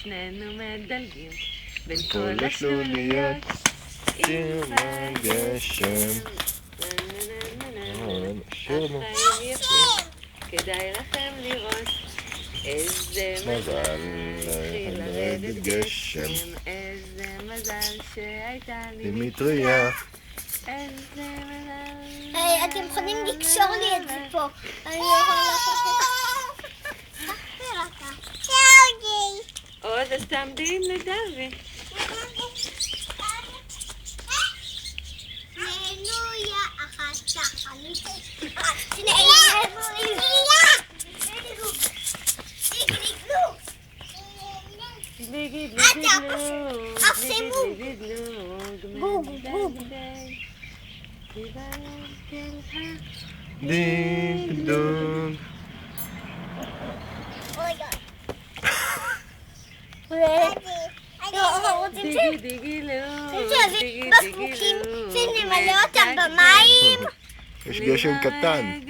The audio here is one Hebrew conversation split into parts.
ושנינו מדלגים בין כל כל השלוליות עם הגשם. שיר נו. החיים יפים, כדאי לכם לראות איזה מזל התחיל לרדת גשם, איזה מזל שהייתה לי מטריה. איזה מזל. אתם יכולים לקשור לי את זה פה. אני לא יכולה עוד אז תעמדי לדווי. נהנויה אחת שחנית. דיגי דינג דונג. בקבוקים שנמלא אותם במים. יש גשם קטן.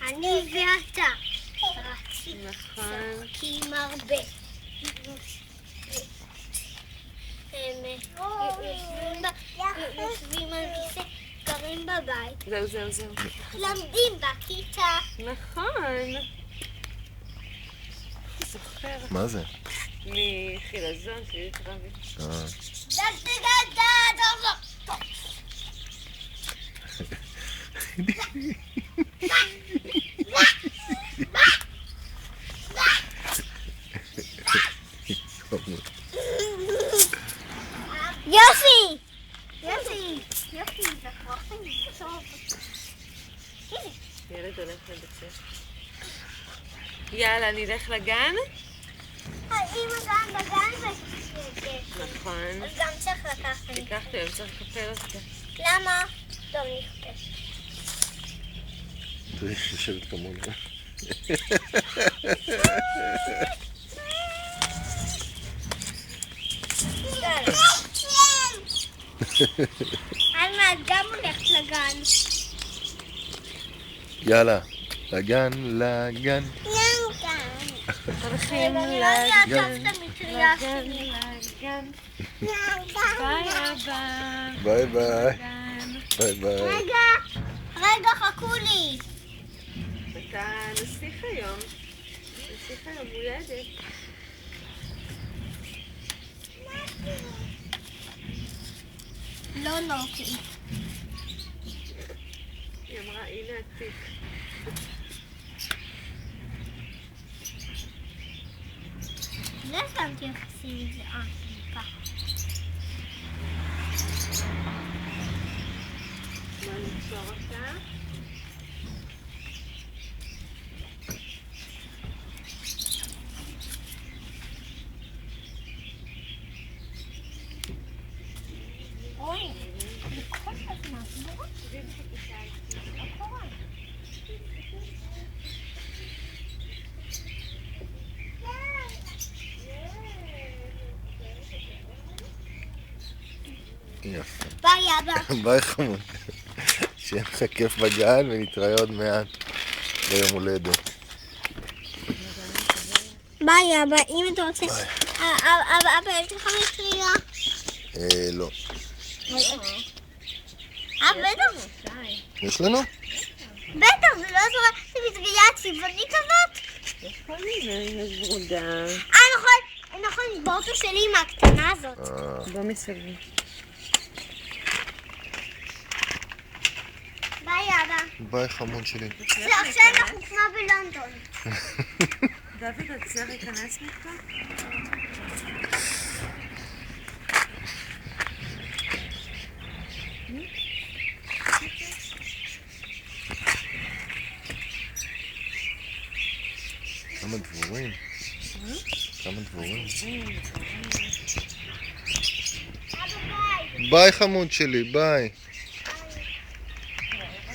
אני ואתה נכון. רצים הרבה. יושבים על כיסא, גרים בבית, זהו. למדים בכיתה. נכון. זוכר מה זה? מחילזון שלי קרבי. יופי! ילד הולך לבית ספר. יאללה, נלך לגן? אם הגן בגן נכון. אז גם צריך לקחת לי. תיקח את היום, צריך לקפל אותך. למה? טוב, נכתב. צריך לשבת כמוני. עלמה, גם הולכת לגן. יאללה, לגן. הולכים אני לא יודעת לגן. את המטריה לגן, שלי. לגן. ביי אבא. ביי. לגן. רגע, חכו לי. אתה נסיך היום. הולדת. לא נוקי. היא אמרה, הנה התיק. לא שמתי איך עושים את זה. ככה. מה נקשור אותה? אוי, לכל הזמן, נורא. לא קורה. יפה. ביי אבא. ביי חמוד. שיהיה לך כיף בגן ונתראה עוד מעט ביום הולדת. ביי אבא, אם אתה רוצה. אבא, יש לך מטריה? לא. בטח. יש לנו? בטח, זה לא זו מטריה צבעונית כזאת? יש כל מיני, יש ברודה. נכון, באוטו שלי עם הקטנה הזאת. בוא מסביב. ביי אבא. ביי חמוד שלי. עכשיו אנחנו כמו בלונדון. דוד, אתה צריך להיכנס מפה? כמה דבורים. אבא ביי. ביי חמוד שלי, ביי.